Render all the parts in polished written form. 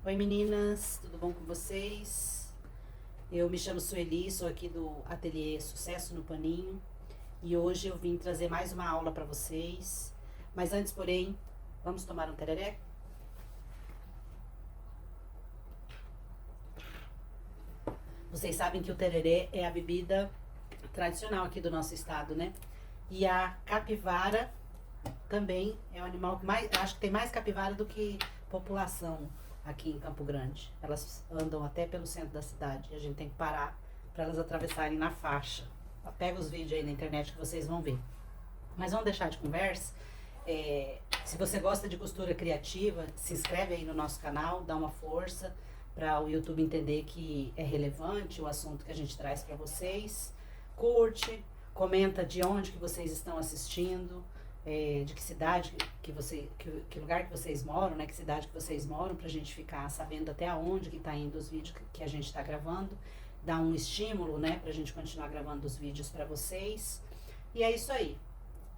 Oi meninas, tudo bom com vocês? Eu me chamo Sueli, sou aqui do ateliê Sucesso no Paninho e hoje eu vim trazer mais uma aula para vocês. Mas antes, porém, vamos tomar um tereré? Vocês sabem que o tereré é a bebida tradicional aqui do nosso estado, né? E a capivara também é o animal que mais, acho que tem mais capivara do que população aqui em Campo Grande. Elas andam até pelo centro da cidade e a gente tem que parar para elas atravessarem na faixa. Pega os vídeos aí na internet que vocês vão ver. Mas vamos deixar de conversa. Se você gosta de costura criativa, se inscreve aí no nosso canal, dá uma força para o YouTube entender que é relevante o assunto que a gente traz para vocês. Curte, comenta de onde que vocês estão assistindo, de que cidade que lugar que vocês moram, né? Que cidade que vocês moram, pra gente ficar sabendo até aonde que tá indo os vídeos que a gente tá gravando. Dá um estímulo, né? Pra gente continuar gravando os vídeos pra vocês. E é isso aí.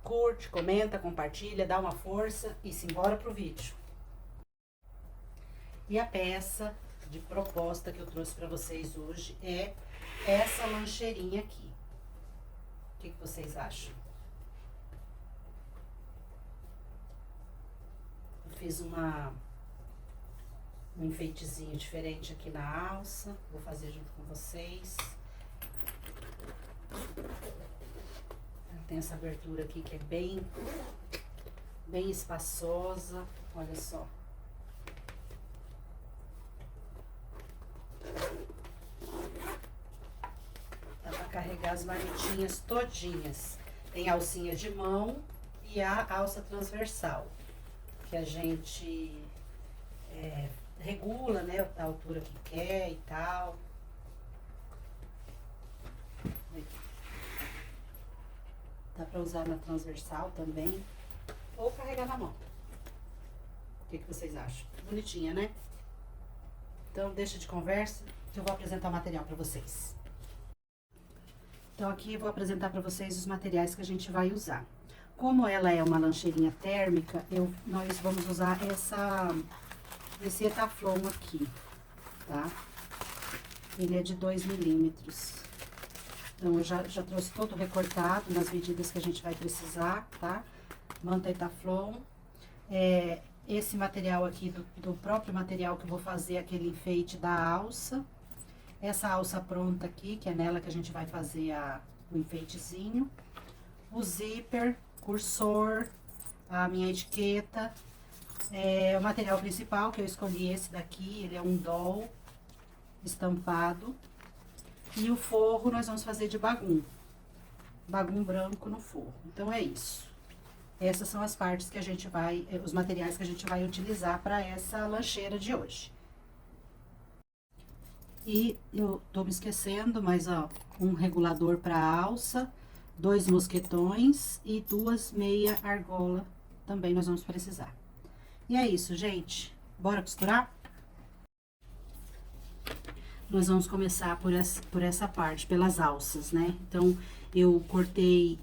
Curte, comenta, compartilha, dá uma força e simbora pro vídeo. E a peça de proposta que eu trouxe pra vocês hoje é essa lancheirinha aqui. O que vocês acham? Eu fiz um enfeitezinho diferente aqui na alça. Vou fazer junto com vocês. Tem essa abertura aqui que é bem espaçosa. Olha só. Dá pra carregar as marmitinhas todinhas. Tem a alcinha de mão e a alça transversal, que a gente regula, né, a altura que quer e tal. Dá pra usar na transversal também, ou carregar na mão. O que vocês acham? Bonitinha, né? Então deixa de conversa que eu vou apresentar o material pra vocês. Então aqui eu vou apresentar pra vocês os materiais que a gente vai usar. Como ela é uma lancheirinha térmica, nós vamos usar esse Etaflon aqui, tá? Ele é de 2 milímetros. Então, eu já trouxe todo recortado nas medidas que a gente vai precisar, tá? Manta Etaflon. Esse material aqui, do próprio material que eu vou fazer aquele enfeite da alça. Essa alça pronta aqui, que é nela que a gente vai fazer o enfeitezinho. O zíper, cursor, a minha etiqueta. O material principal, que eu escolhi esse daqui, ele é um doll estampado. E o forro nós vamos fazer de bagum. Bagum branco no forro. Então, é isso. Essas são as partes que a gente vai, os materiais que a gente vai utilizar para essa lancheira de hoje. E eu tô me esquecendo, mas ó, um regulador para alça, 2 mosquetões e 2 meia argola também nós vamos precisar. E é isso, gente. Bora costurar? Nós vamos começar por essa parte, pelas alças, né? Então, eu cortei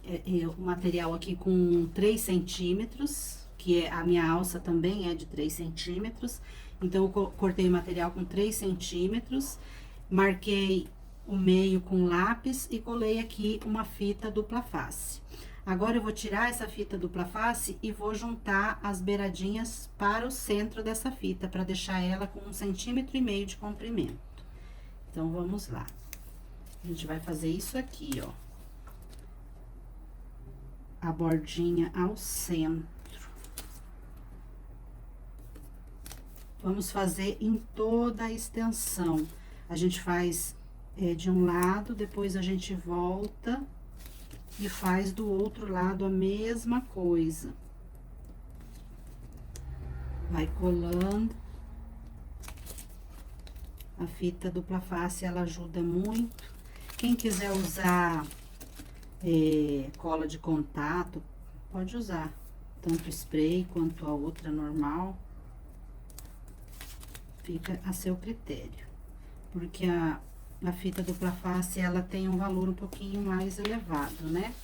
o material aqui com 3 centímetros, que a minha alça também é de 3 centímetros. Então, eu cortei o material com 3 centímetros, marquei o meio com lápis e colei aqui uma fita dupla face. Agora, eu vou tirar essa fita dupla face e vou juntar as beiradinhas para o centro dessa fita, para deixar ela com 1,5 centímetros de comprimento. Então, vamos lá. A gente vai fazer isso aqui, ó. A bordinha ao centro. Vamos fazer em toda a extensão. A gente faz de um lado, depois a gente volta e faz do outro lado a mesma coisa. Vai colando. A fita dupla face, ela ajuda muito. Quem quiser usar cola de contato, pode usar. Tanto spray quanto a outra normal. Fica a seu critério. Porque a fita dupla face, ela tem um valor um pouquinho mais elevado, né?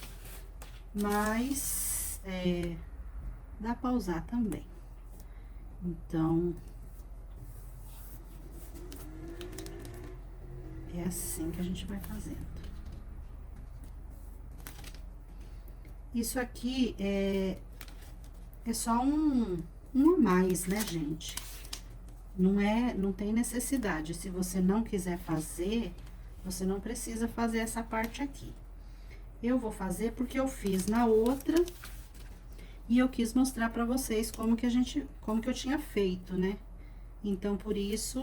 Mas, dá pra usar também. Então, assim que a gente vai fazendo. Isso aqui é só um a mais, né, gente? Não tem necessidade. Se você não quiser fazer, você não precisa fazer essa parte aqui. Eu vou fazer porque eu fiz na outra e eu quis mostrar pra vocês como que eu tinha feito, né? Então, por isso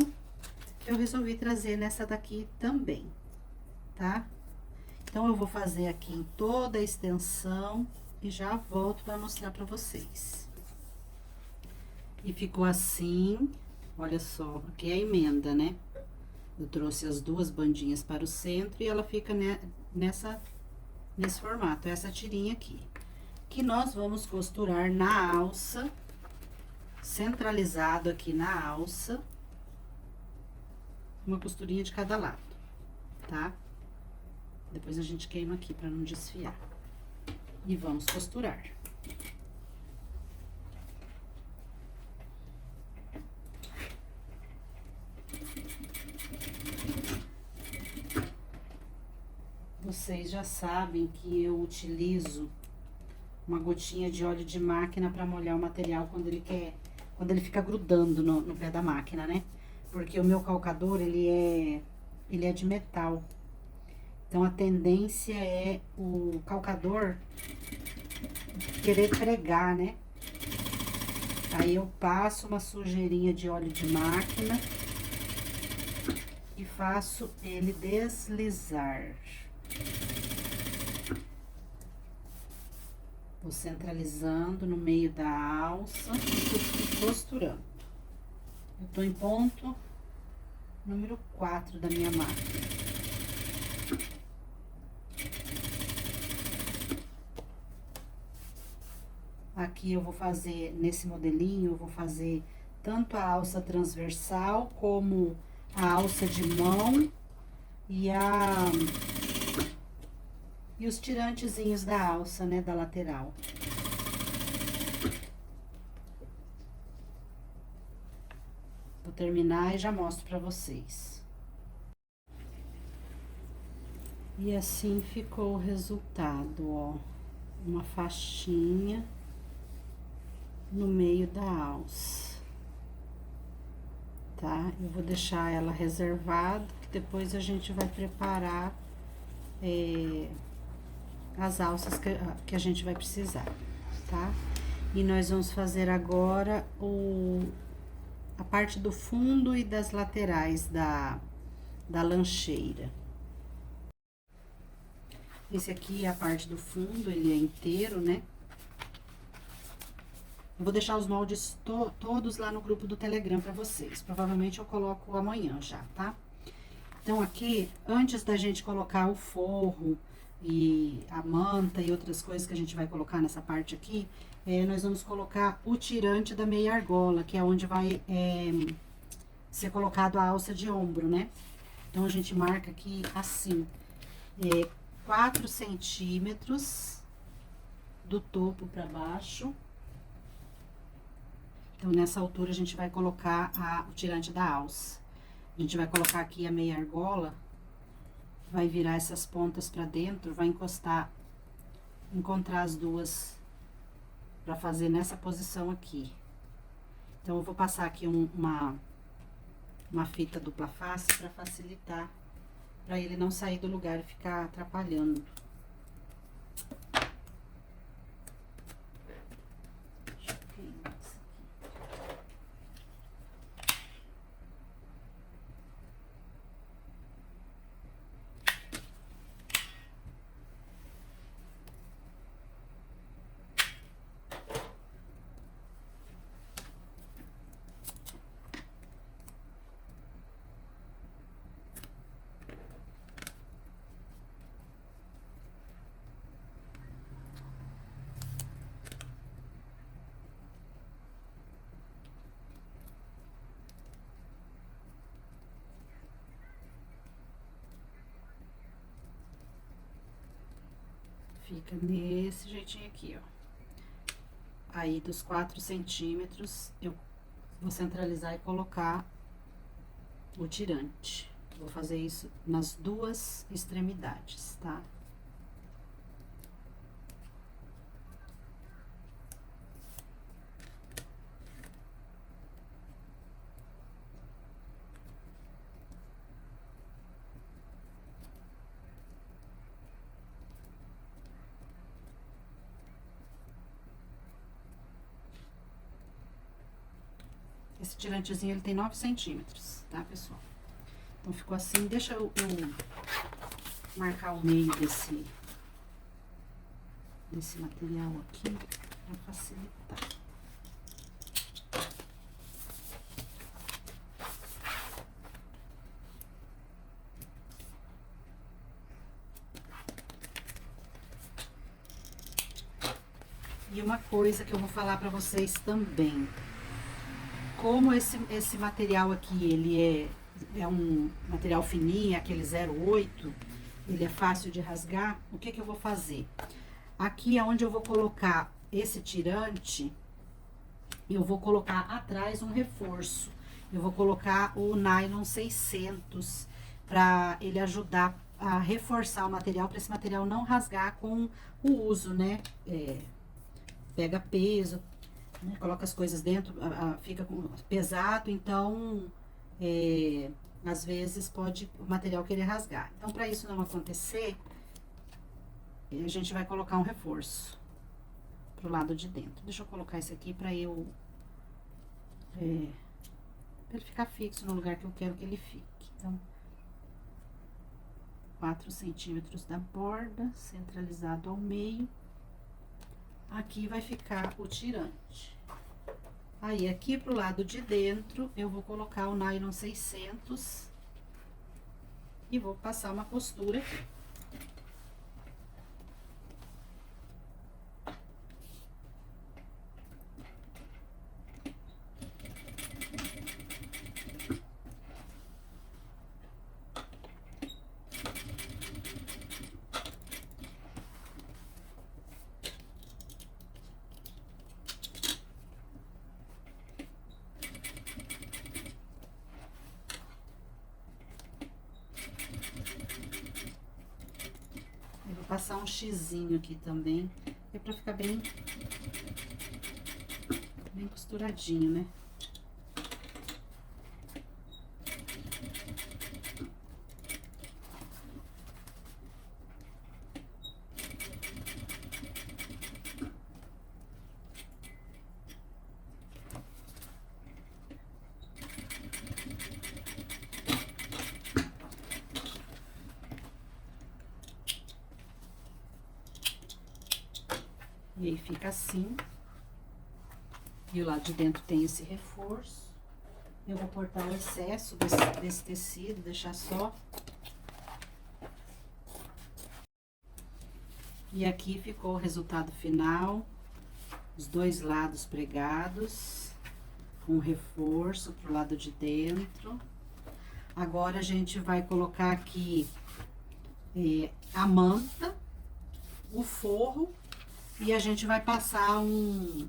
que eu resolvi trazer nessa daqui também, tá? Então, eu vou fazer aqui em toda a extensão e já volto pra mostrar pra vocês. E ficou assim, olha só, aqui é a emenda, né? Eu trouxe as duas bandinhas para o centro e ela fica nesse formato, essa tirinha aqui. Que nós vamos costurar na alça, centralizado aqui na alça, uma costurinha de cada lado, tá? Depois a gente queima aqui para não desfiar. E vamos costurar. Vocês já sabem que eu utilizo uma gotinha de óleo de máquina para molhar o material quando ele fica grudando no pé da máquina, né? Porque o meu calcador, ele é de metal. Então, a tendência é o calcador querer pregar, né? Aí, eu passo uma sujeirinha de óleo de máquina e faço ele deslizar. Vou centralizando no meio da alça e costurando. Eu tô em ponto número 4 da minha máquina. Aqui eu vou fazer, nesse modelinho, eu vou fazer tanto a alça transversal como a alça de mão e os tirantezinhos da alça, né, da lateral. Vou terminar e já mostro pra vocês. E assim ficou o resultado, ó. Uma faixinha no meio da alça, tá? Eu vou deixar ela reservada, que depois a gente vai preparar as alças que a gente vai precisar, tá? E nós vamos fazer agora a parte do fundo e das laterais da lancheira. Esse aqui é a parte do fundo, ele é inteiro, né? Eu vou deixar os moldes todos lá no grupo do Telegram pra vocês. Provavelmente eu coloco amanhã já, tá? Então, aqui, antes da gente colocar o forro e a manta e outras coisas que a gente vai colocar nessa parte aqui, nós vamos colocar o tirante da meia argola, que é onde vai ser colocado a alça de ombro, né? Então, a gente marca aqui assim, 4 centímetros do topo pra baixo. Então, nessa altura, a gente vai colocar o tirante da alça. A gente vai colocar aqui a meia argola, vai virar essas pontas pra dentro, vai encontrar as duas pra fazer nessa posição aqui. Então, eu vou passar aqui uma fita dupla face pra facilitar, pra ele não sair do lugar e ficar atrapalhando. Fica desse jeitinho aqui, ó. Aí, dos 4 centímetros, eu vou centralizar e colocar o tirante. Vou fazer isso nas duas extremidades, tá? Esse tirantezinho, ele tem 9 centímetros, tá, pessoal? Então, ficou assim. Deixa eu marcar o meio desse material aqui, pra facilitar. E uma coisa que eu vou falar pra vocês também. Como esse material aqui, ele é um material fininho, aquele 0,8, ele é fácil de rasgar, o que eu vou fazer? Aqui é onde eu vou colocar esse tirante, eu vou colocar atrás um reforço. Eu vou colocar o nylon 600, para ele ajudar a reforçar o material, para esse material não rasgar com o uso, né? Pega peso, né? Coloca as coisas dentro, fica pesado, então, às vezes pode o material querer rasgar. Então, para isso não acontecer, a gente vai colocar um reforço pro lado de dentro. Deixa eu colocar esse aqui para ele ficar fixo no lugar que eu quero que ele fique. Então, 4 centímetros da borda, centralizado ao meio. Aqui vai ficar o tirante. Aí, aqui pro lado de dentro, eu vou colocar o nylon 600 e vou passar uma costura aqui. Passar um xizinho aqui também, pra ficar bem costuradinho, né? E aí fica assim. E o lado de dentro tem esse reforço. Eu vou cortar o excesso desse tecido, deixar só. E aqui ficou o resultado final. Os dois lados pregados, com reforço pro lado de dentro. Agora, a gente vai colocar aqui a manta, o forro. E a gente vai passar um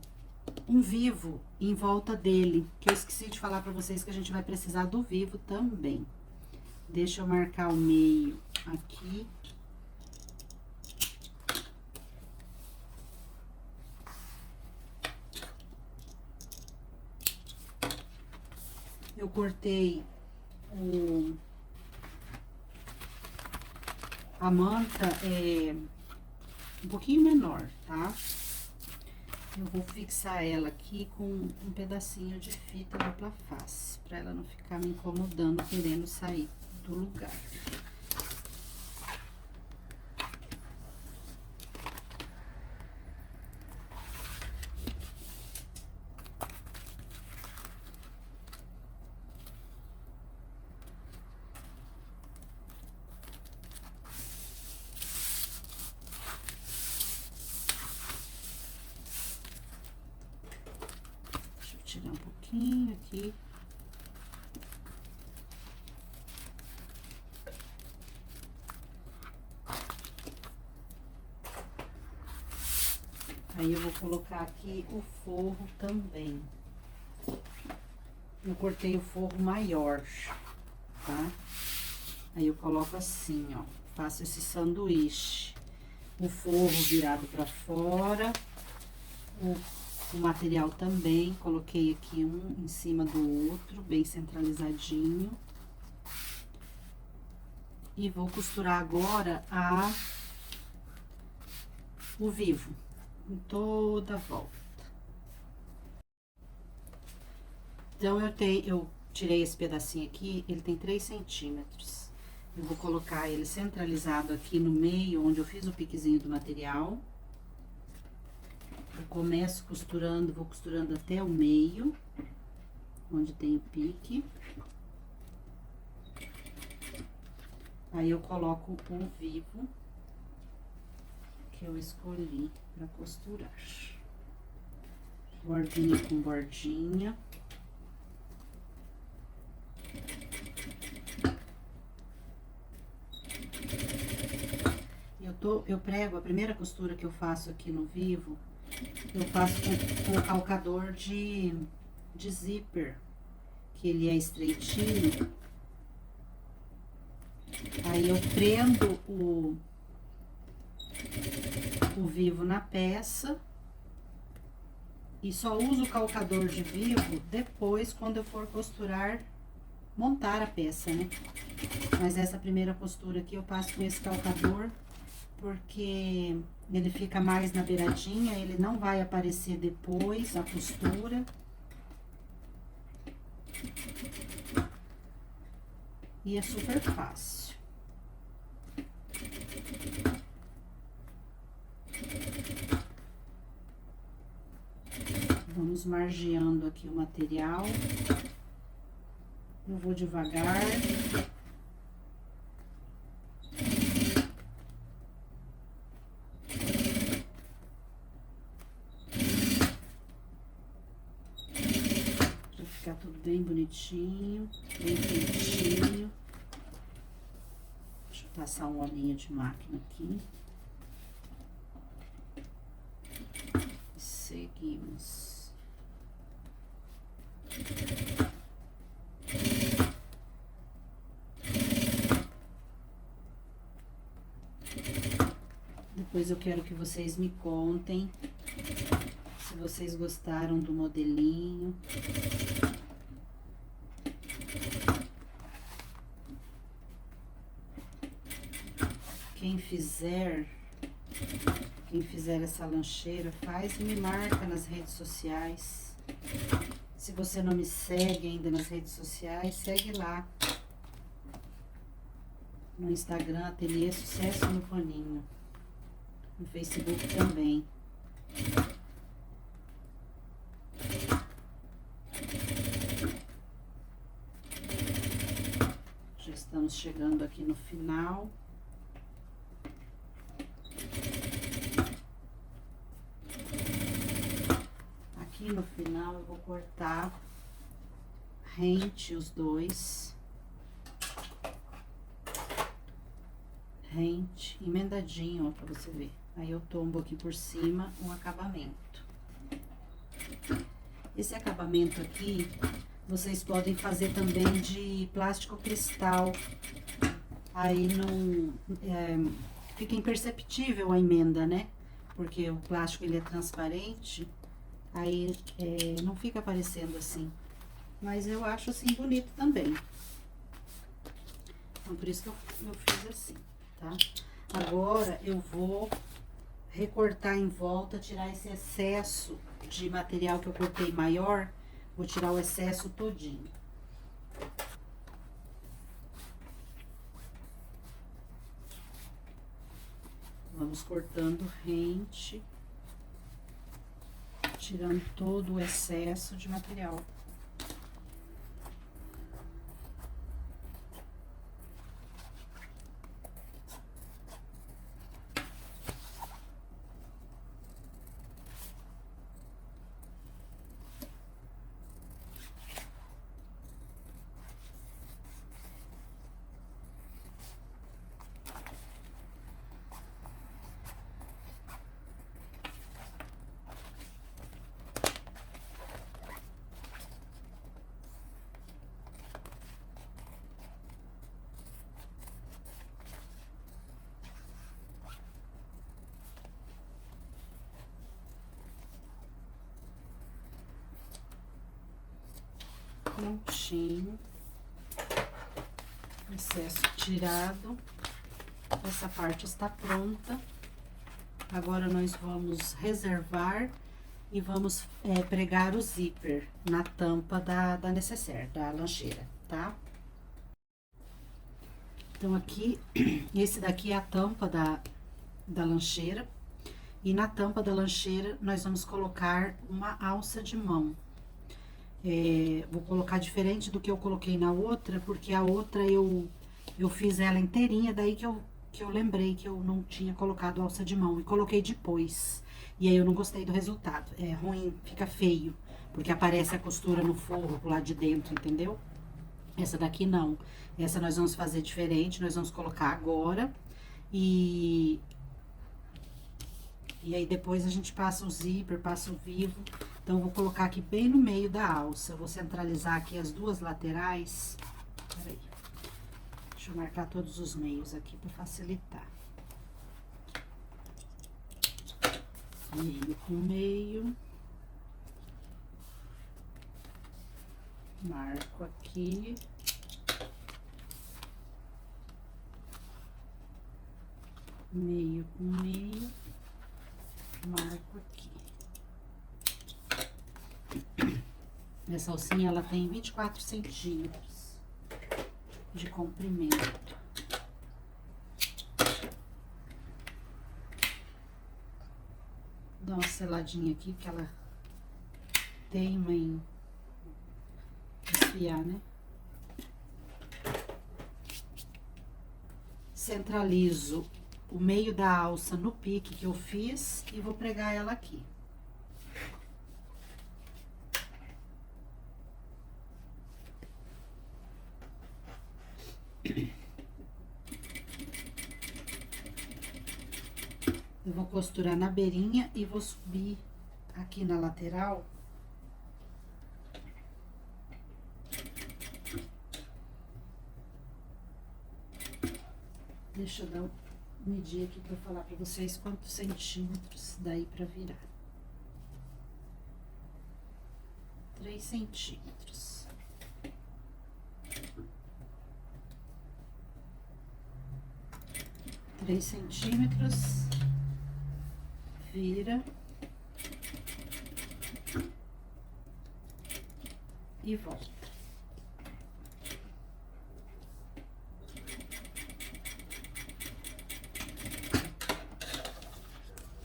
vivo em volta dele, que eu esqueci de falar pra vocês que a gente vai precisar do vivo também. Deixa eu marcar o meio aqui. Eu cortei a manta um pouquinho menor, tá? Eu vou fixar ela aqui com um pedacinho de fita dupla face, pra ela não ficar me incomodando, querendo sair do lugar. Tirar um pouquinho aqui. Aí eu vou colocar aqui o forro também. Eu cortei o forro maior, tá? Aí eu coloco assim, ó, faço esse sanduíche. O forro virado pra fora, o material também, coloquei aqui um em cima do outro, bem centralizadinho. E vou costurar agora o vivo, em toda a volta. Então, eu tirei esse pedacinho aqui, ele tem 3 centímetros. Eu vou colocar ele centralizado aqui no meio, onde eu fiz o piquezinho do material. Eu começo costurando, vou costurando até o meio, onde tem o pique. Aí eu coloco o vivo que eu escolhi para costurar. Bordinha com bordinha. Eu prego, a primeira costura que eu faço aqui no vivo, eu faço com calcador de zíper, que ele é estreitinho. Aí eu prendo o vivo na peça e só uso o calcador de vivo depois, quando eu for costurar, montar a peça, né? Mas essa primeira costura aqui eu passo com esse calcador, porque ele fica mais na beiradinha, ele não vai aparecer depois a costura. E é super fácil. Vamos margeando aqui o material. Eu vou devagar. Pra ficar tudo bem bonitinho, bem feitinho. Deixa eu passar um olhinho de máquina aqui. Seguimos. Depois eu quero que vocês me contem se vocês gostaram do modelinho. Quem fizer essa lancheira, faz e me marca nas redes sociais. Se você não me segue ainda nas redes sociais, segue lá. No Instagram, Ateliê Sucesso no Paninho. No Facebook também. Já estamos chegando aqui no final. Aqui no final eu vou cortar rente os dois. Rente, emendadinho, ó, pra você ver. Aí eu tombo aqui por cima o acabamento. Esse acabamento aqui, vocês podem fazer também de plástico cristal. Aí não fica imperceptível a emenda, né? Porque o plástico ele é transparente, aí não fica aparecendo assim. Mas eu acho assim bonito também. Então, por isso que eu fiz assim, tá? Agora eu vou recortar em volta, tirar esse excesso de material que eu cortei maior, vou tirar o excesso todinho. Vamos cortando rente, tirando todo o excesso de material. prontinho. Excesso tirado. Essa parte está pronta. Agora, nós vamos reservar e vamos pregar o zíper na tampa da necessaire, da lancheira, tá? Então, aqui, esse daqui é a tampa da lancheira. E na tampa da lancheira, nós vamos colocar uma alça de mão. Vou colocar diferente do que eu coloquei na outra, porque a outra eu fiz ela inteirinha, daí que eu lembrei que eu não tinha colocado alça de mão. E coloquei depois. E aí eu não gostei do resultado. É ruim, fica feio, porque aparece a costura no forro pro lado de dentro, entendeu? Essa daqui não. Essa nós vamos fazer diferente, nós vamos colocar agora. E aí depois a gente passa o zíper, passa o vivo. Então, eu vou colocar aqui bem no meio da alça. Vou centralizar aqui as duas laterais. Peraí. Deixa eu marcar todos os meios aqui para facilitar. Meio com meio. Marco aqui. Meio com meio. Marco aqui. Essa alcinha, ela tem 24 centímetros de comprimento. Dá uma seladinha aqui, que ela teima em desfiar, né? Centralizo o meio da alça no pique que eu fiz e vou pregar ela aqui. Eu vou costurar na beirinha e vou subir aqui na lateral. Deixa eu medir aqui pra falar pra vocês quantos centímetros daí pra virar. 3 centímetros. Três centímetros. Vira. E volta.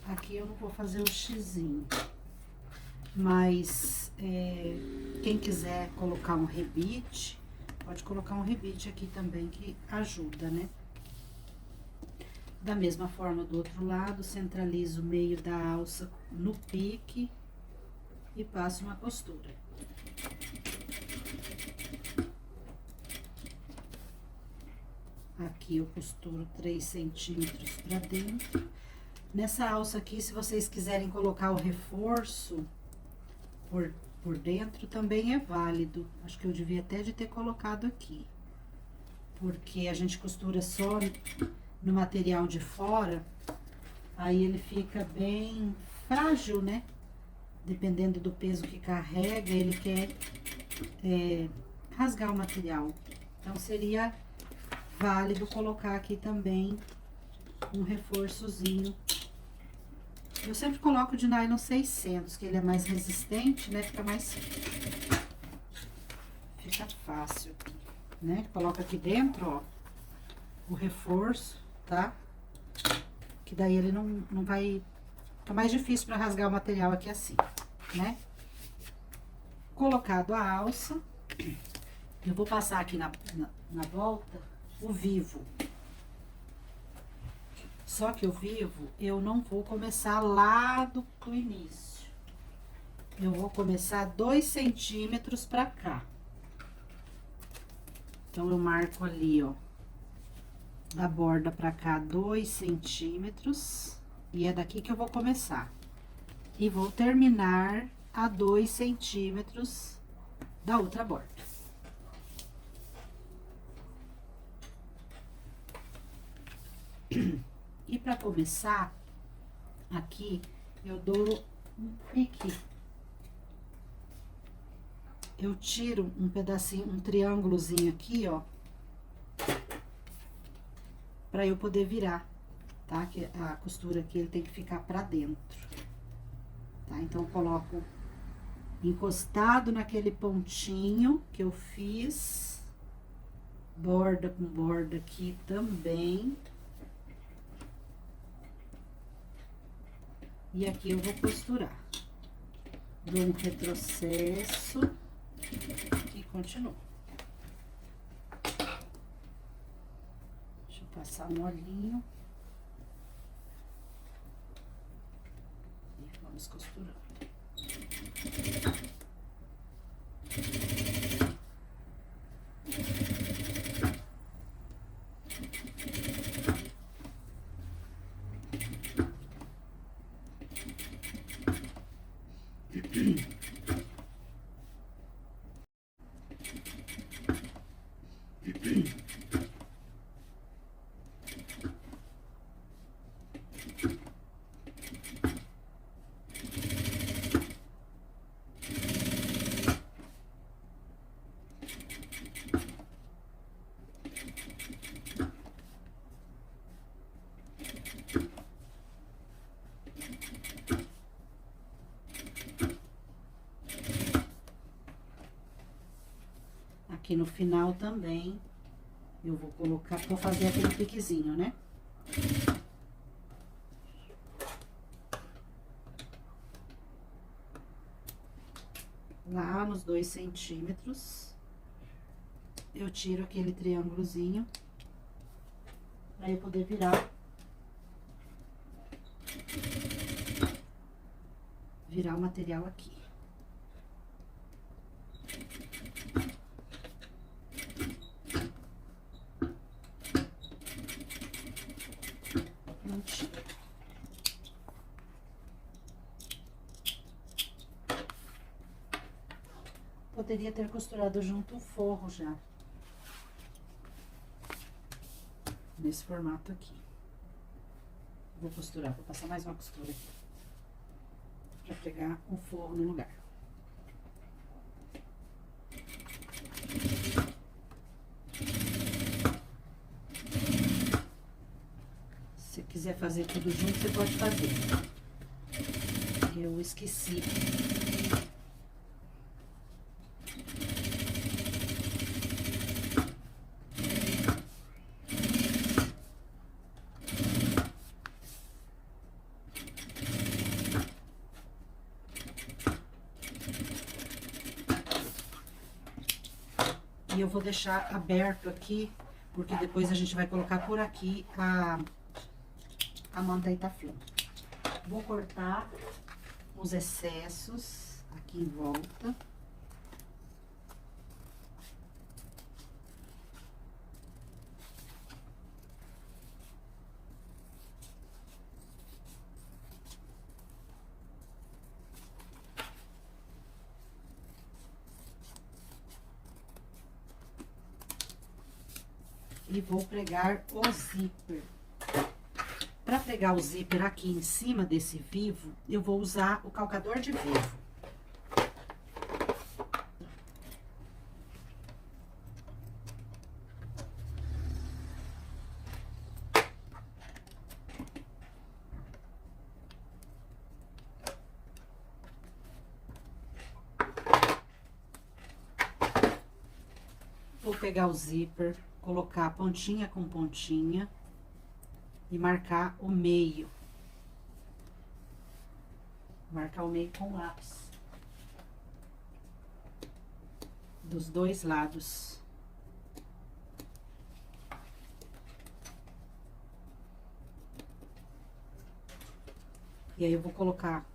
Aqui eu não vou fazer o xizinho, mas quem quiser colocar um rebite, pode colocar um rebite aqui também, que ajuda, né? Da mesma forma, do outro lado, centralizo o meio da alça no pique e passo uma costura. Aqui eu costuro 3 centímetros pra dentro. Nessa alça aqui, se vocês quiserem colocar o reforço por dentro, também é válido. Acho que eu devia até de ter colocado aqui. Porque a gente costura só no material de fora, aí ele fica bem frágil, né? Dependendo do peso que carrega, ele quer rasgar o material. Então, seria válido colocar aqui também um reforçozinho. Eu sempre coloco de nylon 600, que ele é mais resistente, né? Fica fácil, né? Coloca aqui dentro, ó, o reforço, tá? Que daí ele não vai... Fica mais difícil pra rasgar o material aqui assim, né? Colocado a alça, eu vou passar aqui na volta o vivo. Só que o vivo, eu não vou começar lá do início. Eu vou começar 2 centímetros pra cá. Então, eu marco ali, ó, da borda pra cá, 2 centímetros. E é daqui que eu vou começar. E vou terminar a 2 centímetros da outra borda. E pra começar, aqui, eu dou um pique. eu tiro um pedacinho, um triângulozinho aqui, ó, pra eu poder virar, tá? Que a costura aqui, ele tem que ficar pra dentro, tá? Então, eu coloco encostado naquele pontinho que eu fiz, borda com borda aqui também. E aqui eu vou costurar. Dou um retrocesso e continuo. Deixa eu passar um olhinho. E vamos costurando. Aqui no final também, eu vou colocar, vou fazer aquele piquezinho, né? Lá nos 2 centímetros, eu tiro aquele triângulozinho, pra eu poder virar o material aqui. Poderia ter costurado junto o forro já. Nesse formato aqui. Vou costurar, vou passar mais uma costura aqui. Pra pegar o forro no lugar. Se quiser fazer tudo junto, você pode fazer. Eu esqueci. E eu vou deixar aberto aqui, porque depois a gente vai colocar por aqui a manta Itaflã. Vou cortar os excessos aqui em volta. E vou pregar o zíper. Para pregar o zíper aqui em cima desse vivo, eu vou usar o calcador de vivo. Vou pegar o zíper, colocar pontinha com pontinha e marcar o meio. Marcar o meio com lápis. Dos dois lados. E aí eu vou colocar,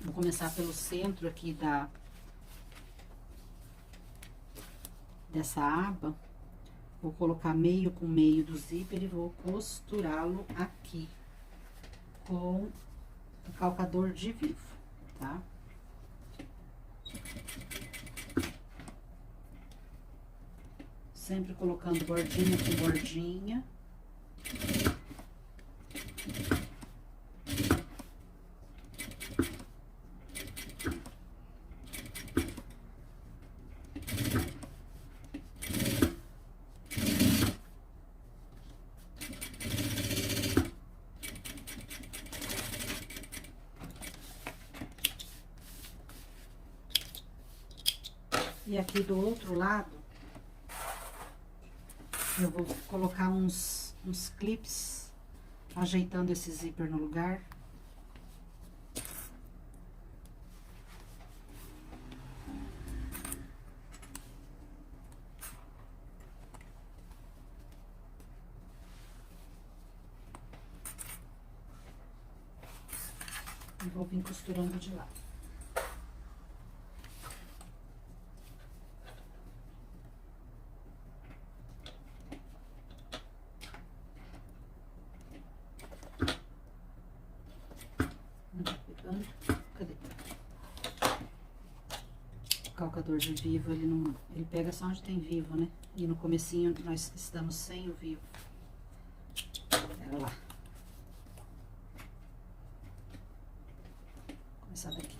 vou começar pelo centro aqui dessa aba. Vou colocar meio com meio do zíper e vou costurá-lo aqui com o calcador de vivo, tá? Sempre colocando bordinha com bordinha. E aqui do outro lado, eu vou colocar uns clips, ajeitando esse zíper no lugar. E vou vir costurando de lado. Cadê? O calcador de vivo, ele pega só onde tem vivo, né? E no comecinho nós estamos sem o vivo. Pera lá. Vou começar daqui.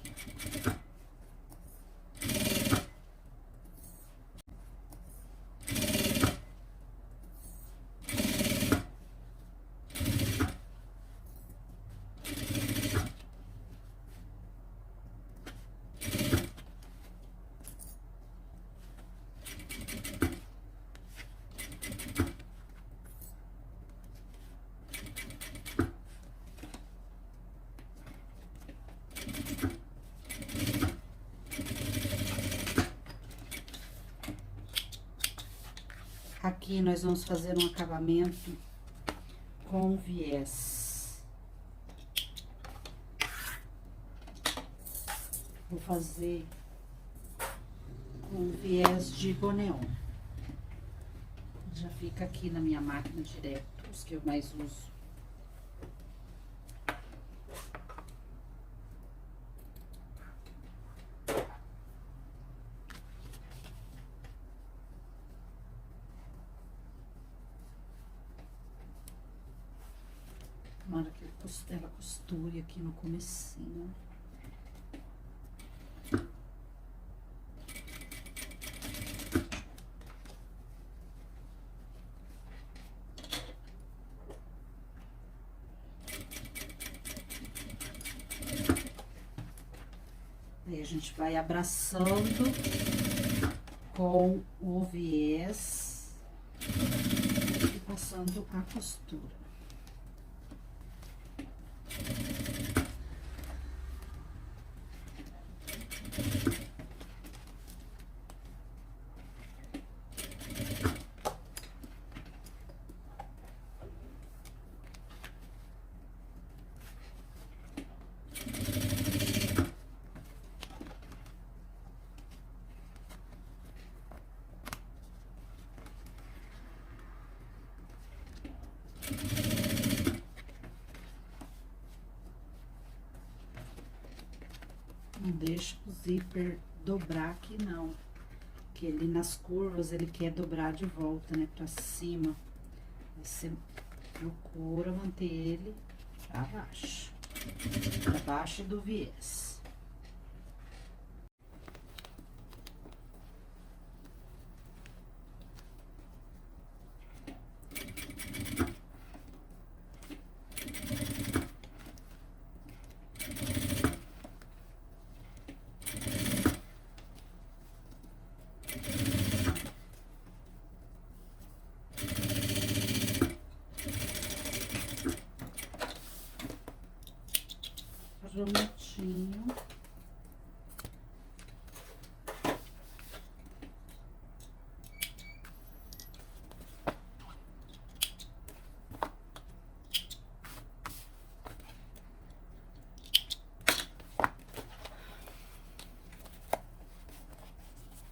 Aqui nós vamos fazer um acabamento com viés. Vou fazer com viés de boneon. Já fica aqui na minha máquina direto, os que eu mais uso. Tomara que ela costure aqui no comecinho. Aí a gente vai abraçando com o viés e passando a costura. Não deixa o zíper dobrar aqui não, que ele nas curvas ele quer dobrar de volta, né, pra cima. Você procura manter ele pra baixo do viés. Juntinho.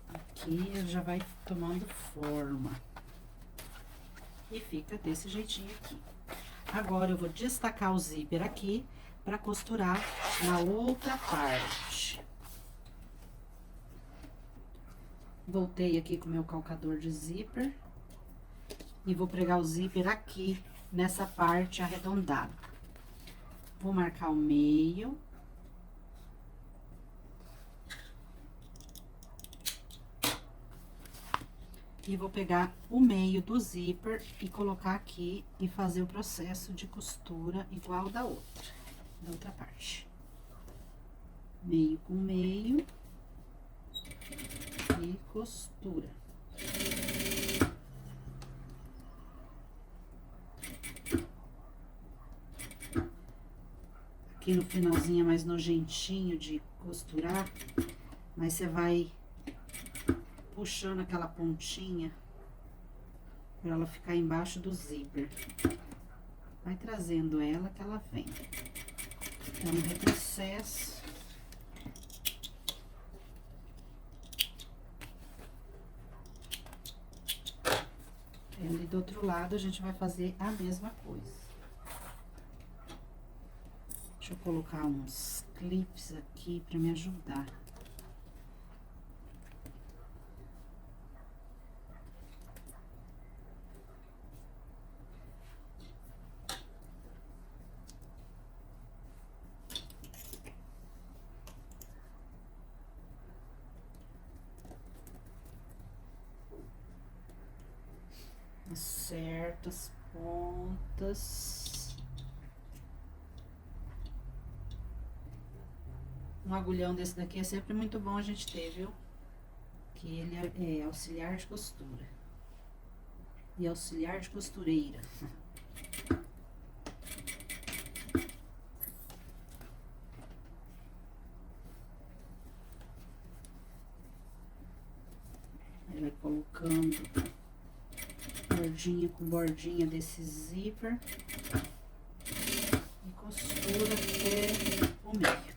Aqui já vai tomando forma. E fica desse jeitinho aqui. Agora eu vou destacar o zíper aqui para costurar na outra parte. Voltei aqui com o meu calcador de zíper e vou pregar o zíper aqui nessa parte arredondada. Vou marcar o meio. E vou pegar o meio do zíper e colocar aqui e fazer o processo de costura igual da outra parte. Meio com meio. e costura. Aqui no finalzinho é mais nojentinho de costurar, mas você vai puxando aquela pontinha para ela ficar embaixo do zíper. Vai trazendo ela que ela vem. Então, no retrocesso. E do outro lado a gente vai fazer a mesma coisa. Deixa eu colocar uns clips aqui para me ajudar. Acerto as pontas. Um agulhão desse daqui é sempre muito bom a gente ter, viu? Que ele é auxiliar de costura. E auxiliar de costureira. Aí vai colocando bordinha com bordinha desse zíper e costura até o meio.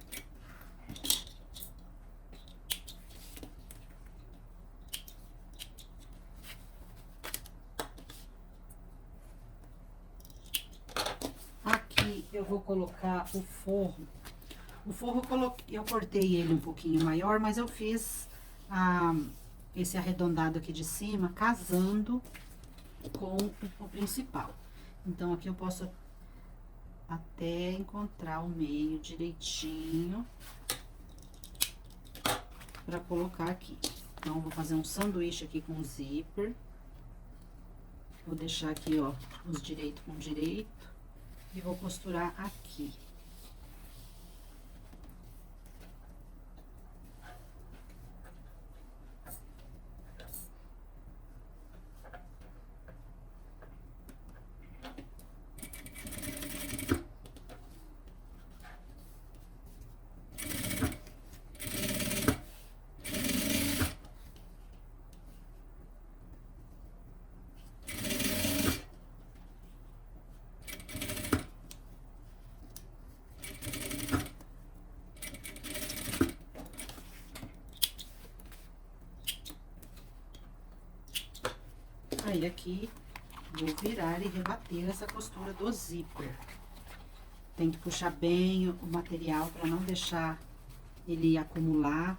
Aqui eu vou colocar o forro. O forro eu cortei ele um pouquinho maior, mas eu fiz esse arredondado aqui de cima casando com o principal. Então, aqui eu posso até encontrar o meio direitinho para colocar aqui. Então, vou fazer um sanduíche aqui com zíper. Vou deixar aqui, ó, os direito com direito. E vou costurar aqui. Aí, aqui, vou virar e rebater essa costura do zíper. Tem que puxar bem o material para não deixar ele acumular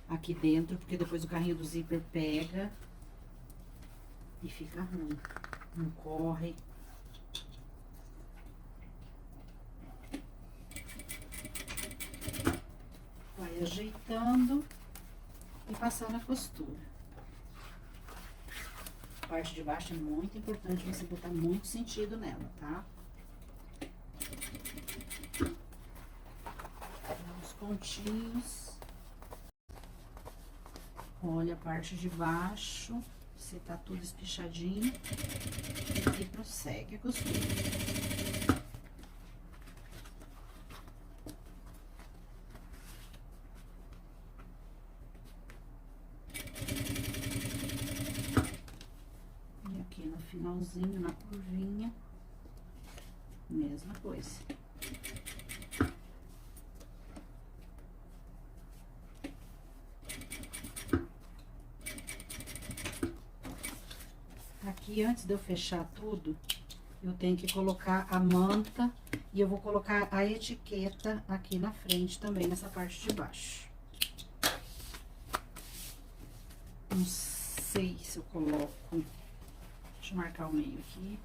aqui dentro, porque depois o carrinho do zíper pega e fica ruim. Não corre. Vai ajeitando e passando a costura. A parte de baixo é muito importante você botar muito sentido nela, tá? Os pontinhos. Olha a parte de baixo, se tá tudo espichadinho. E prossegue a costura. Finalzinho na curvinha, mesma coisa. Aqui, antes de eu fechar tudo, eu tenho que colocar a manta e eu vou colocar a etiqueta aqui na frente também, nessa parte de baixo. Não sei se eu coloco... Deixa eu marcar o meio aqui.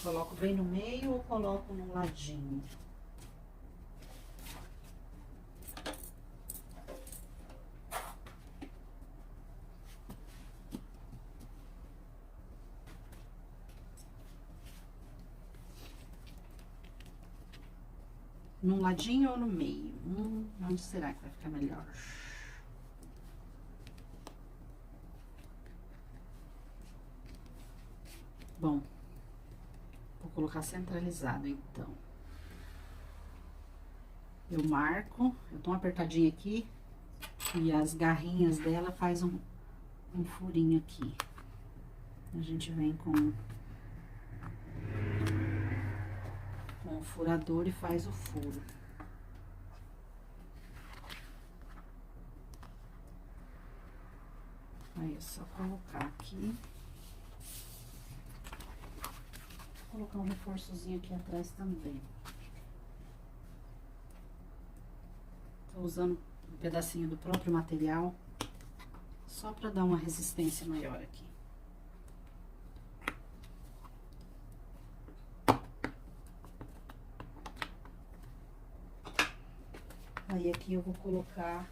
Coloco bem no meio ou coloco no ladinho? num ladinho ou no meio? Onde será que vai ficar melhor? Bom, vou colocar centralizado, então. Eu marco, eu dou uma apertadinha aqui e as garrinhas dela faz um furinho aqui. A gente vem com o furador e faz o furo. Aí é só colocar aqui. Vou colocar um reforçozinho aqui atrás também. Tô usando um pedacinho do próprio material, só para dar uma resistência maior aqui. Aí aqui eu vou colocar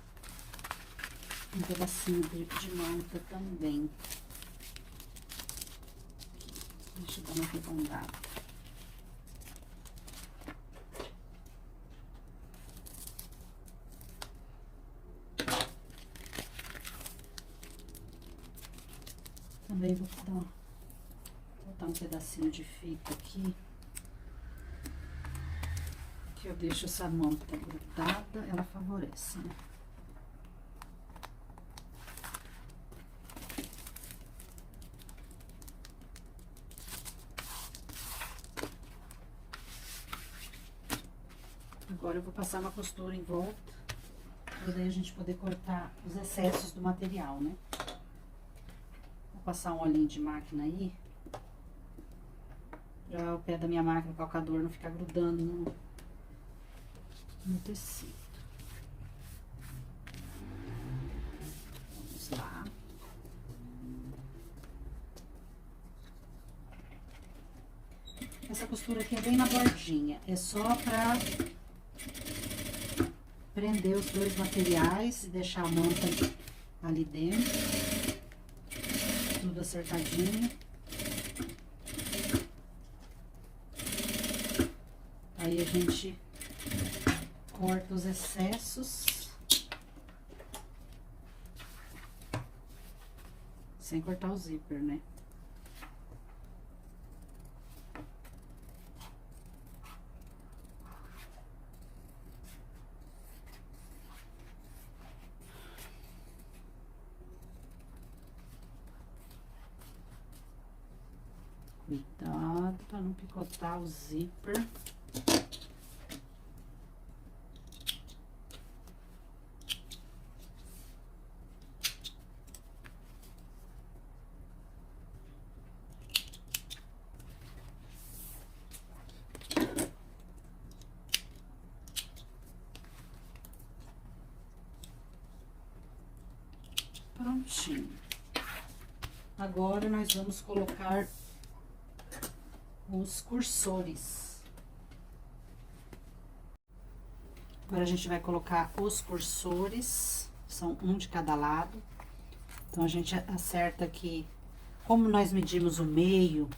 um pedacinho de manta também. Deixa eu dar uma arredondada. Também vou botar um pedacinho de fita aqui. Que eu deixo essa manta grudada, ela favorece, né? Agora eu vou passar uma costura em volta, para daí a gente poder cortar os excessos do material, né? Vou passar um olhinho de máquina aí, para o pé da minha máquina, o calcador, não ficar grudando no tecido. Vamos lá. Essa costura aqui é bem na bordinha, é só pra prender os dois materiais e deixar a manta ali dentro, tudo acertadinho. Aí a gente corta os excessos, sem cortar o zíper, né? Cuidado para não picotar o zíper. Prontinho. Agora nós vamos colocar os cursores. Agora a gente vai colocar os cursores, são um de cada lado. Então a gente acerta aqui, como nós medimos o meio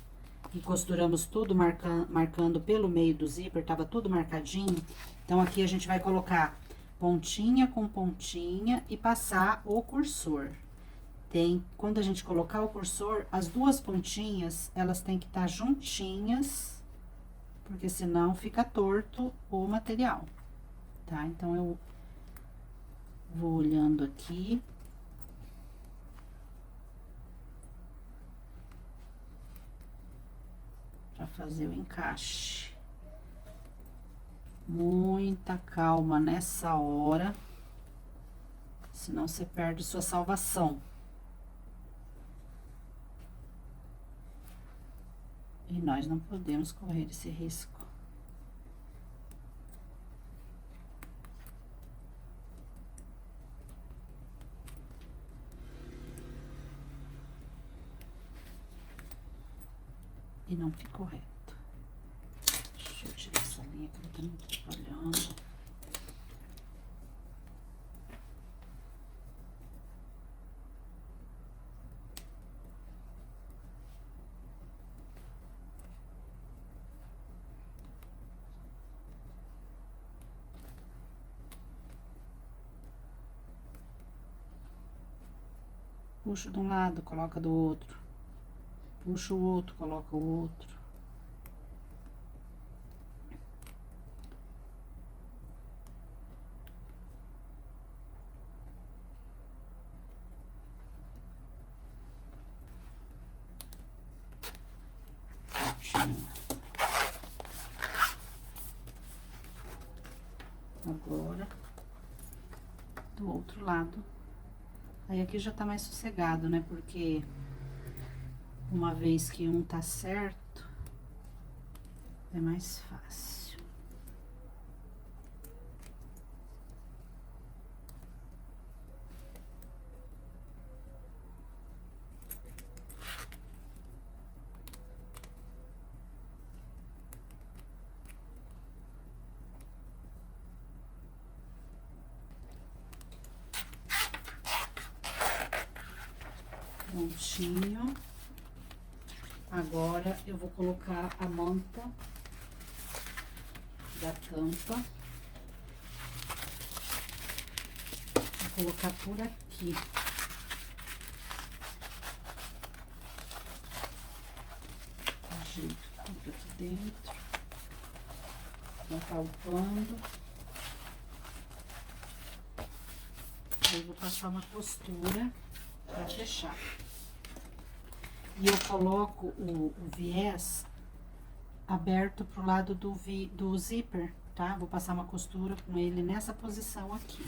e costuramos tudo marcando pelo meio do zíper, tava tudo marcadinho. Então aqui a gente vai colocar pontinha com pontinha e passar o cursor. Quando a gente colocar o cursor, as duas pontinhas, elas têm que estar juntinhas, porque senão fica torto o material, tá? Então, eu vou olhando aqui. Pra fazer o encaixe. Muita calma nessa hora, senão você perde sua salvação. E nós não podemos correr esse risco. E não ficou reto. Deixa eu tirar essa linha que ela tá me atrapalhando. Puxo de um lado, coloca do outro. Puxa o outro, coloca o outro. Agora, do outro lado. Aí aqui já tá mais sossegado, né? Porque uma vez que um tá certo, é mais fácil. Prontinho. Agora, eu vou colocar a manta da tampa. Vou colocar por aqui. Ajeito tudo aqui dentro. Colocar o pano. Aí, vou passar uma costura pra fechar. E eu coloco o viés aberto pro lado do zíper, tá? Vou passar uma costura com ele nessa posição aqui.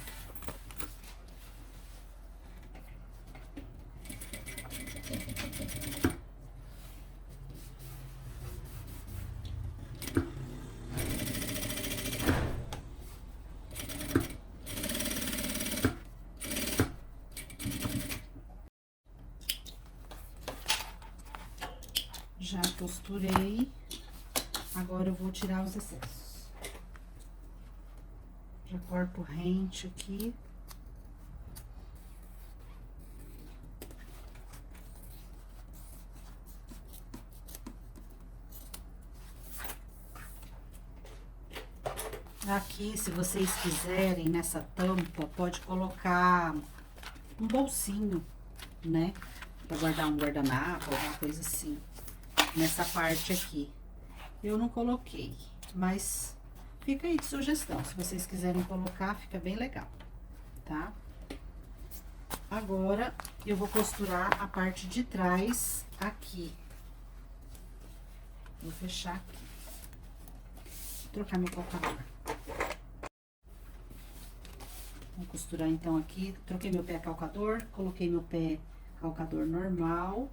Já costurei, agora eu vou tirar os excessos. Já corto rente aqui. Aqui, se vocês quiserem, nessa tampa, pode colocar um bolsinho, né? Pra guardar um guardanapo, alguma coisa assim. Nessa parte aqui. Eu não coloquei, mas fica aí de sugestão. Se vocês quiserem colocar, fica bem legal, tá? Agora, eu vou costurar a parte de trás aqui. Vou fechar aqui. Vou trocar meu calcador. Vou costurar então aqui. Troquei meu pé calcador, coloquei meu pé calcador normal.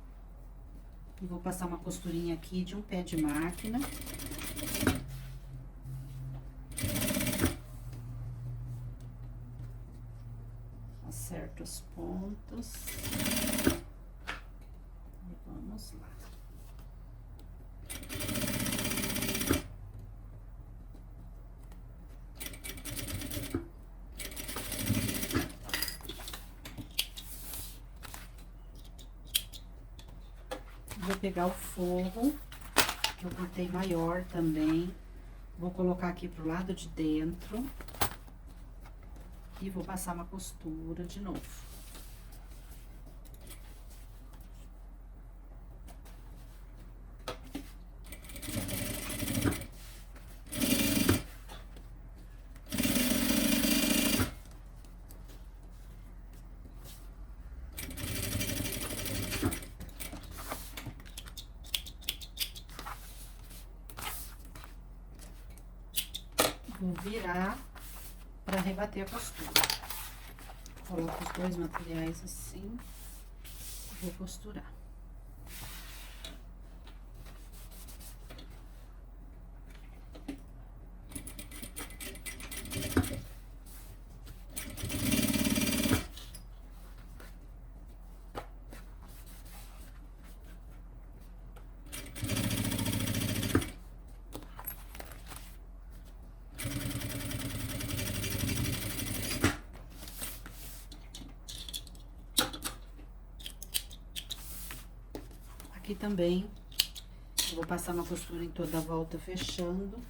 E vou passar uma costurinha aqui de um pé de máquina. Acerto as pontas. E vamos lá. Vou pegar o forro, que eu cortei maior também. Vou colocar aqui pro lado de dentro. E vou passar uma costura de novo. Vou virar para rebater a costura. Coloco os dois materiais assim, vou costurar. Aqui também, eu vou passar uma costura em toda a volta fechando,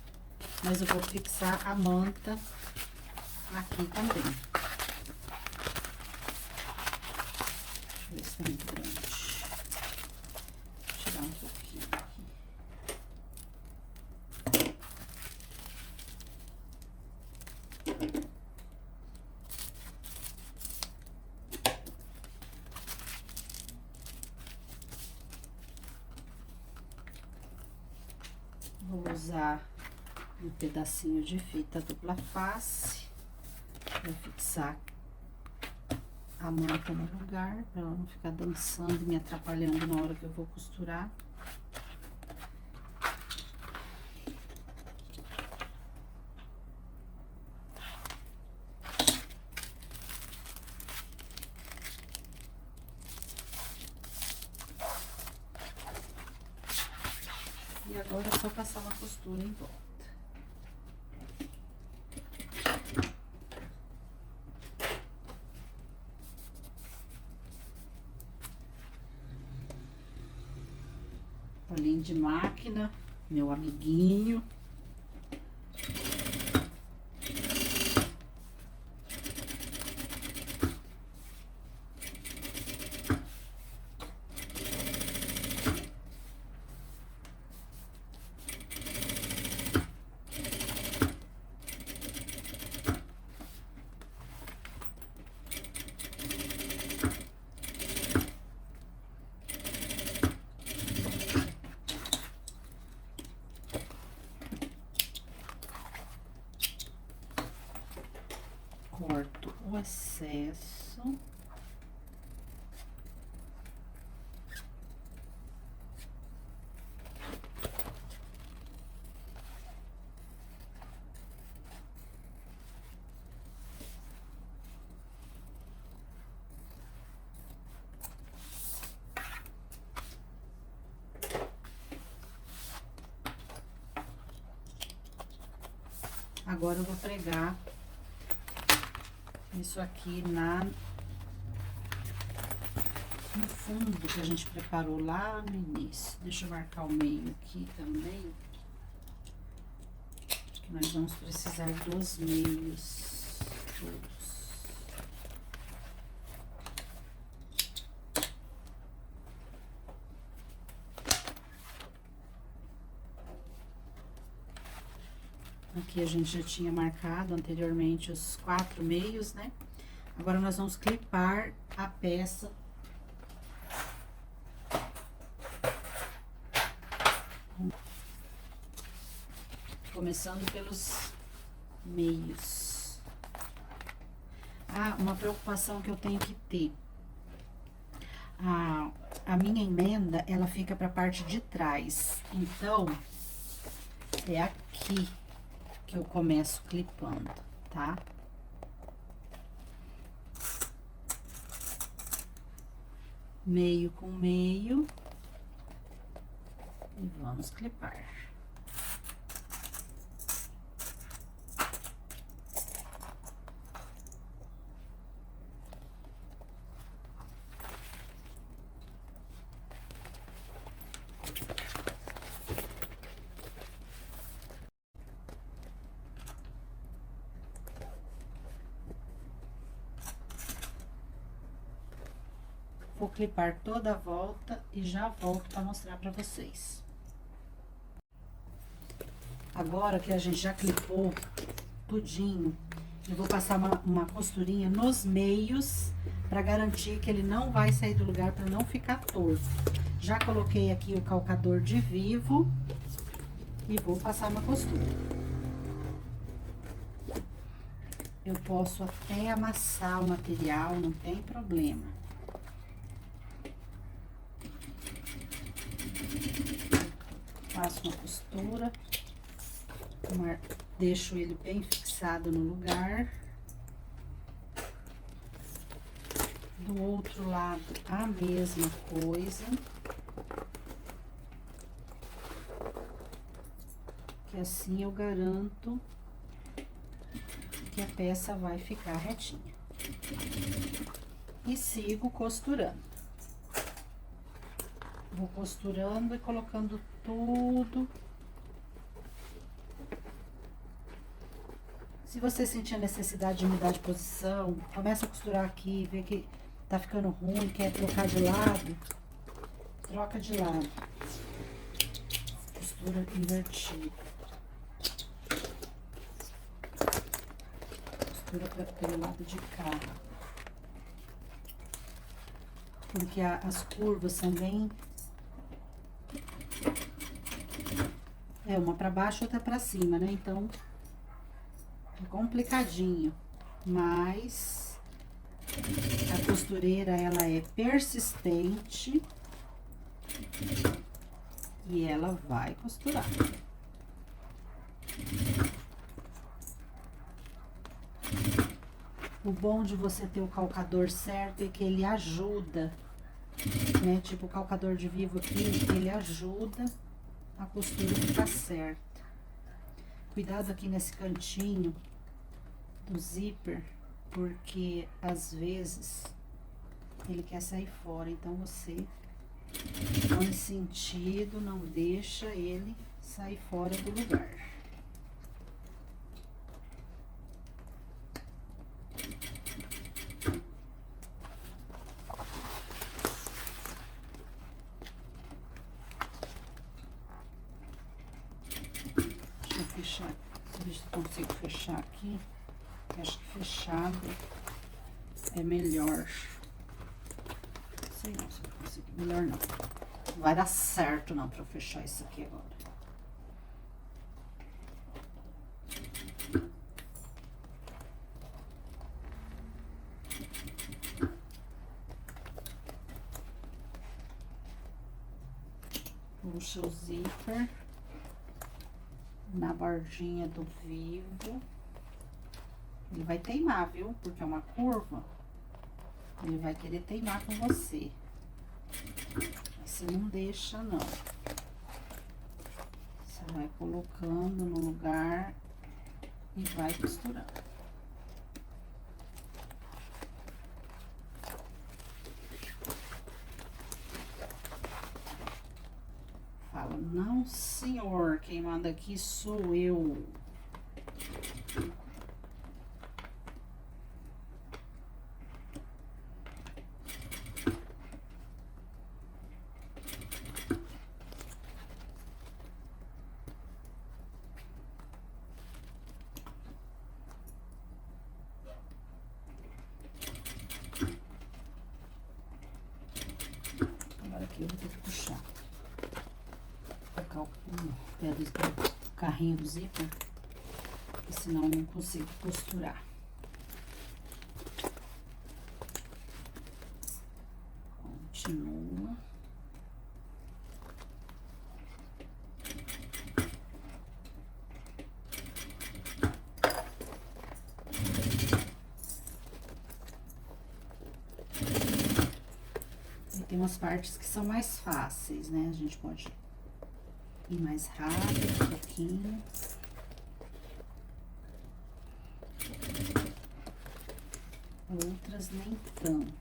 mas eu vou fixar a manta aqui também. Deixa eu ver se tá usar um pedacinho de fita dupla face para fixar a manta no lugar, para ela não ficar dançando e me atrapalhando na hora que eu vou costurar. E agora é só passar uma costura em volta. Olhinho de máquina, meu amiguinho. Corto o excesso. Agora eu vou pregar isso aqui no fundo que a gente preparou lá no início. Deixa eu marcar o meio aqui também, que nós vamos precisar dos meios todos. Aqui a gente já tinha marcado anteriormente os 4 meios, né? Agora nós vamos clipar a peça. Começando pelos meios. Ah, uma preocupação que eu tenho que ter. A minha emenda, ela fica pra parte de trás. Então, é aqui que eu começo clipando, tá? Meio com meio. E vamos clipar. Vou clipar toda a volta e já volto para mostrar para vocês. Agora que a gente já clipou tudinho, eu vou passar uma costurinha nos meios para garantir que ele não vai sair do lugar, para não ficar torto. Já coloquei aqui o calcador de vivo e vou passar uma costura. Eu posso até amassar o material, não tem problema. Faço uma costura, deixo ele bem fixado no lugar. Do outro lado, a mesma coisa. Que assim eu garanto que a peça vai ficar retinha. E sigo costurando. Vou costurando e colocando tudo. Se você sentir a necessidade de mudar de posição, começa a costurar aqui, vê que tá ficando ruim, quer trocar de lado, troca de lado. Costura invertida. Costura pelo lado de cá. Porque as curvas são bem É uma pra baixo, outra pra cima, né? Então, é complicadinho. Mas a costureira, ela é persistente e ela vai costurar. O bom de você ter o calcador certo é que ele ajuda, né? Tipo, o calcador de vivo aqui, ele ajuda a costura ficar certa. Cuidado aqui nesse cantinho do zíper, porque às vezes ele quer sair fora, então você põe sentido, não deixa ele sair fora do lugar. Deixa eu fechar, ver se eu consigo fechar aqui. Acho que fechado é melhor. Sei não se eu consigo. Melhor não. Não vai dar certo não pra eu fechar isso aqui agora. Puxa o zíper na bordinha do vivo. Ele vai teimar, viu? Porque é uma curva. Ele vai querer teimar com você. Você não deixa, não. Você vai colocando no lugar e vai costurando. Fala, não, senhor, quem manda aqui sou eu. Agora aqui eu vou ter que puxar. Colocar o pé do carrinho do zíper, porque senão eu não consigo costurar. Continua. E tem umas partes que são mais fáceis, né? A gente pode ir mais rápido, um pouquinho. Outras nem tanto.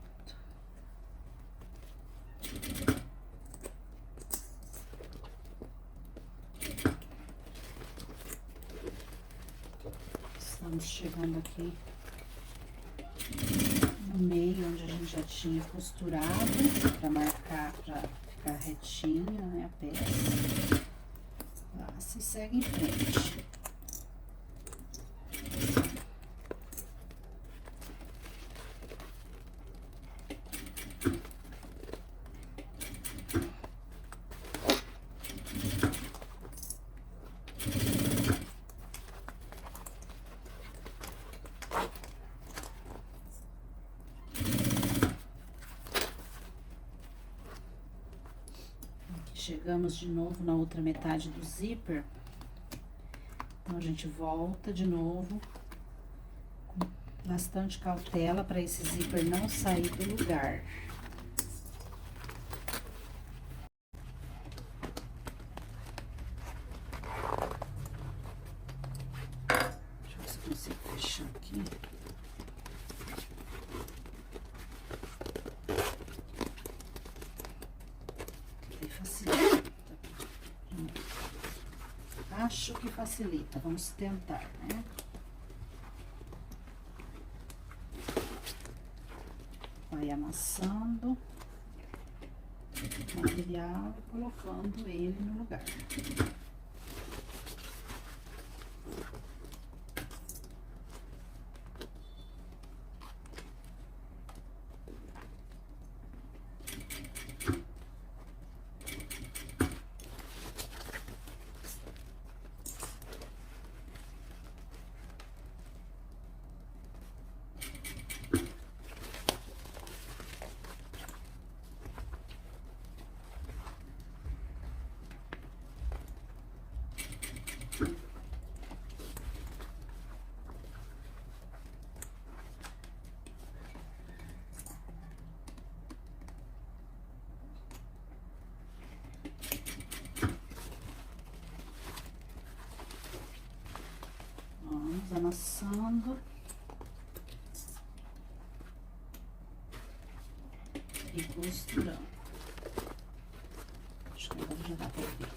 Estamos chegando aqui no meio, onde a gente já tinha costurado, para marcar, para ficar retinha, né, a peça. Passa e segue em frente. Chegamos de novo na outra metade do zíper. Então, a gente volta de novo com bastante cautela para esse zíper não sair do lugar. Deixa eu ver se eu consigo fechar aqui. Facilita. Acho que facilita. Vamos tentar, né? Vai amassando o material e colocando ele no lugar. amassando. E costurando. Acho que agora já dá pra ver.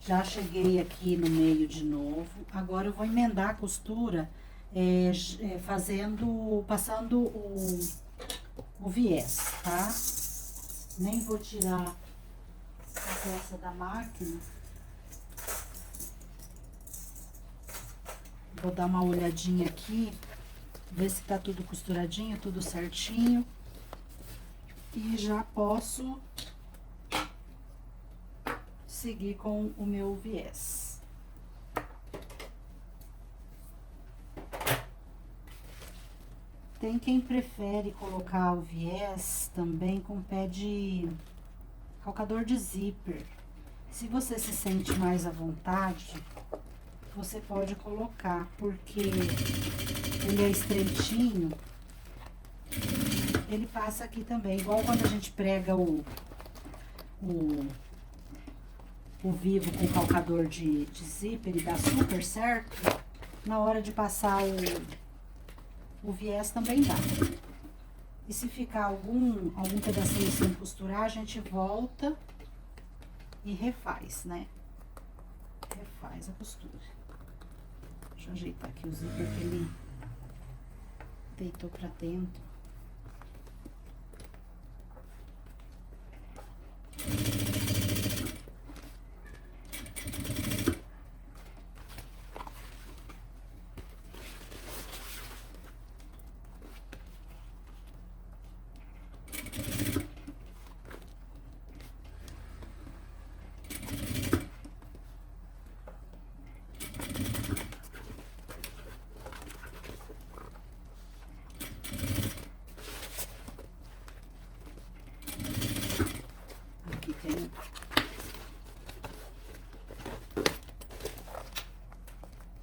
Já cheguei aqui no meio de novo. Agora eu vou emendar a costura passando o viés, tá? Nem vou tirar a peça da máquina. Vou dar uma olhadinha aqui, ver se tá tudo costuradinho, tudo certinho. E já posso seguir com o meu viés. Tem quem prefere colocar o viés também com pé de calcador de zíper. Se você se sente mais à vontade, você pode colocar, porque ele é estreitinho, ele passa aqui também, igual quando a gente prega o vivo com calcador de zíper e dá super certo, na hora de passar o viés também dá. E se ficar algum pedacinho sem costurar, a gente volta e refaz, né? Refaz a costura. Deixa eu ajeitar aqui o zíper que ele deitou pra dentro.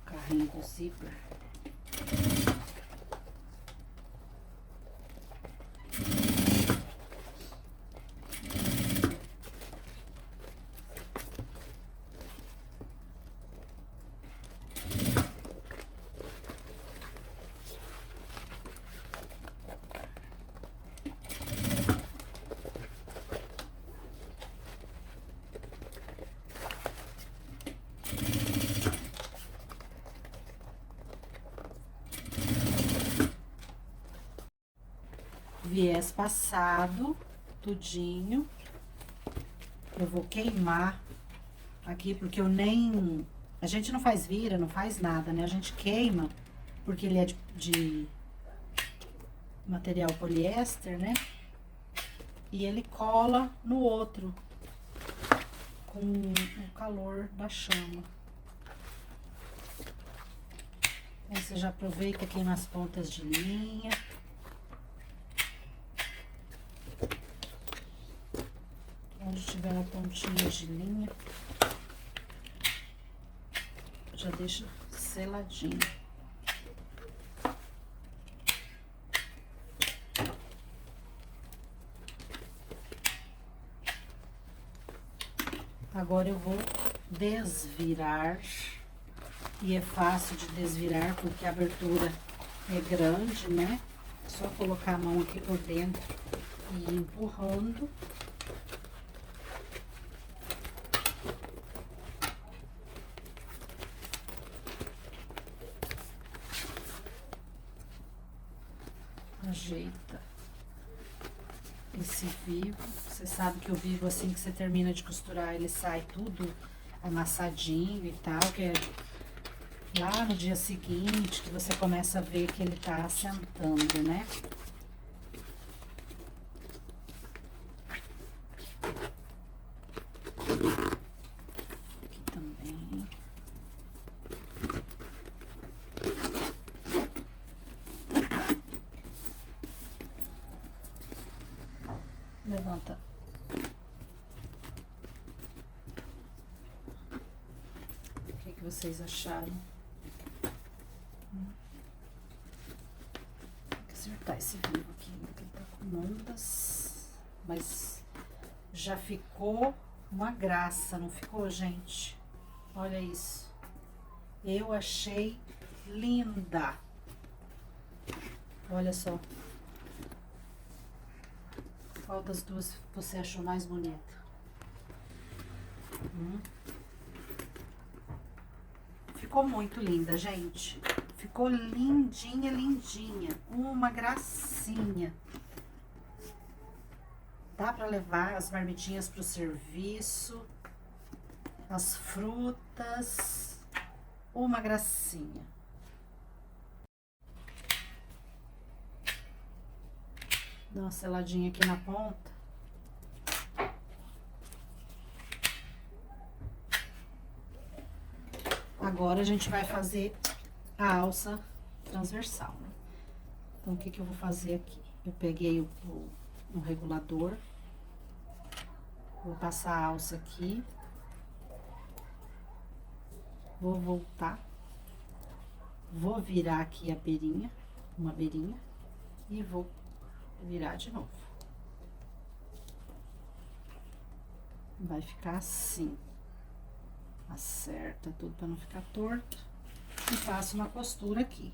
Carrinho do zíper. Viés passado, tudinho. Eu vou queimar aqui, porque a gente não faz vira, não faz nada, né? A gente queima, porque ele é de material poliéster, né? E ele cola no outro, com o calor da chama. Aí você já aproveita, queima as pontas de linha. Onde tiver uma pontinha de linha, já deixa seladinho. Agora eu vou desvirar E é fácil de desvirar porque a abertura é grande, né? Só colocar a mão aqui por dentro e ir empurrando. Ajeita esse vivo. Você sabe que o vivo, assim que você termina de costurar, ele sai tudo amassadinho e tal, que é lá no dia seguinte que você começa a ver que ele tá assentando, né? Aqui também. Levanta. O que vocês acharam? Tem que acertar esse vivo aqui, que ele tá com ondas, mas já ficou uma graça, não ficou, gente? Olha isso. Eu achei linda. Olha só. Qual das duas você achou mais bonita? Ficou muito linda, gente. Ficou lindinha, lindinha. Uma gracinha. Dá pra levar as marmitinhas pro serviço. As frutas. Uma gracinha. Dá uma seladinha aqui na ponta. Agora a gente vai fazer a alça transversal, né? Então, o que eu vou fazer aqui? Eu peguei o regulador. Vou passar a alça aqui. Vou voltar. Vou virar aqui a beirinha, uma beirinha. E vou virar de novo. Vai ficar assim. Acerta tudo para não ficar torto. E faço uma costura aqui.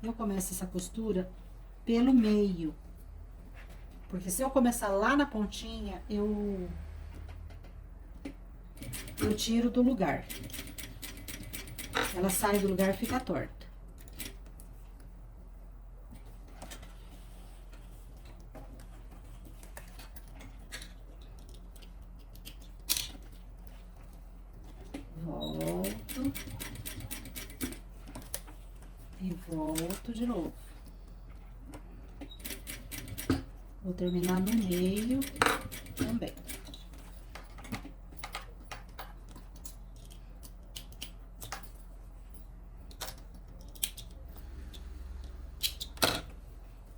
Eu começo essa costura pelo meio. Porque se eu começar lá na pontinha, eu tiro do lugar. Ela sai do lugar e fica torta. Volto. E volto de novo. Vou terminar no meio também.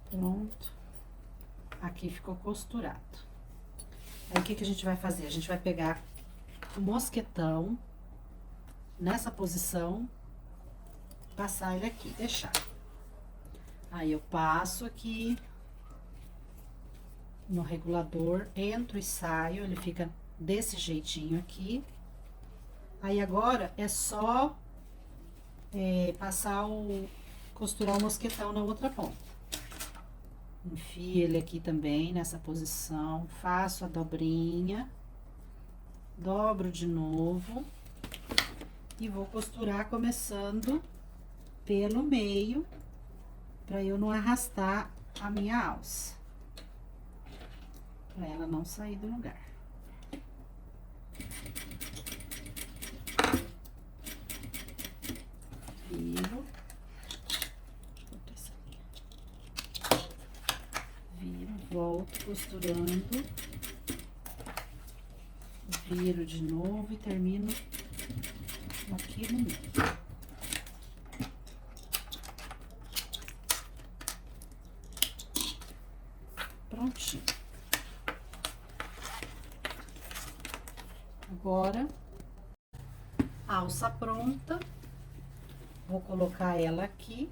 Pronto. Aqui ficou costurado. Aí, o que a gente vai fazer? A gente vai pegar o mosquetão nessa posição, passar ele aqui, deixar. Aí, eu passo aqui no regulador, entro e saio, ele fica desse jeitinho aqui. Aí, agora, é só costurar o mosquetão na outra ponta. Enfio ele aqui também, nessa posição, faço a dobrinha, dobro de novo e vou costurar começando pelo meio, pra eu não arrastar a minha alça, pra ela não sair do lugar. Viro. Volto costurando, viro de novo e termino aqui no meio. Prontinho. Agora, alça pronta, vou colocar ela aqui.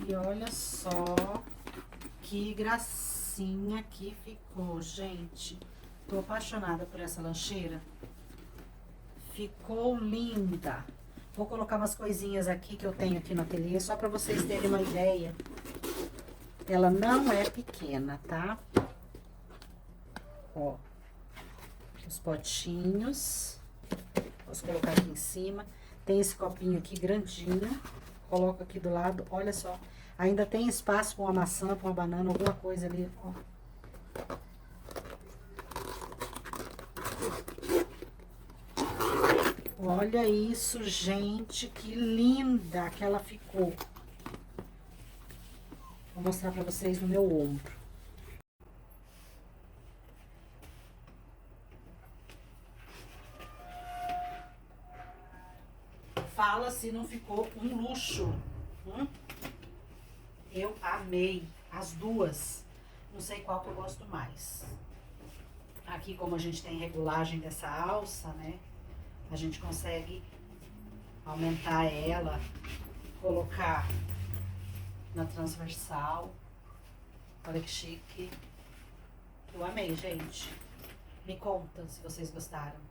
E olha só que gracinha gracinha que ficou, gente. Tô apaixonada por essa lancheira. Ficou linda. Vou colocar umas coisinhas aqui que eu tenho aqui no ateliê, só pra vocês terem uma ideia. Ela não é pequena, tá? Ó. Os potinhos. Posso colocar aqui em cima. Tem esse copinho aqui grandinho. Coloco aqui do lado, olha só. Ainda tem espaço para uma maçã, para uma banana, alguma coisa ali, ó. Olha isso, gente, que linda que ela ficou. Vou mostrar para vocês no meu ombro. Fala se não ficou um luxo. Eu amei as duas. Não sei qual que eu gosto mais. Aqui, como a gente tem regulagem dessa alça, né? A gente consegue aumentar ela, colocar na transversal. Olha que chique. Eu amei, gente. Me conta se vocês gostaram.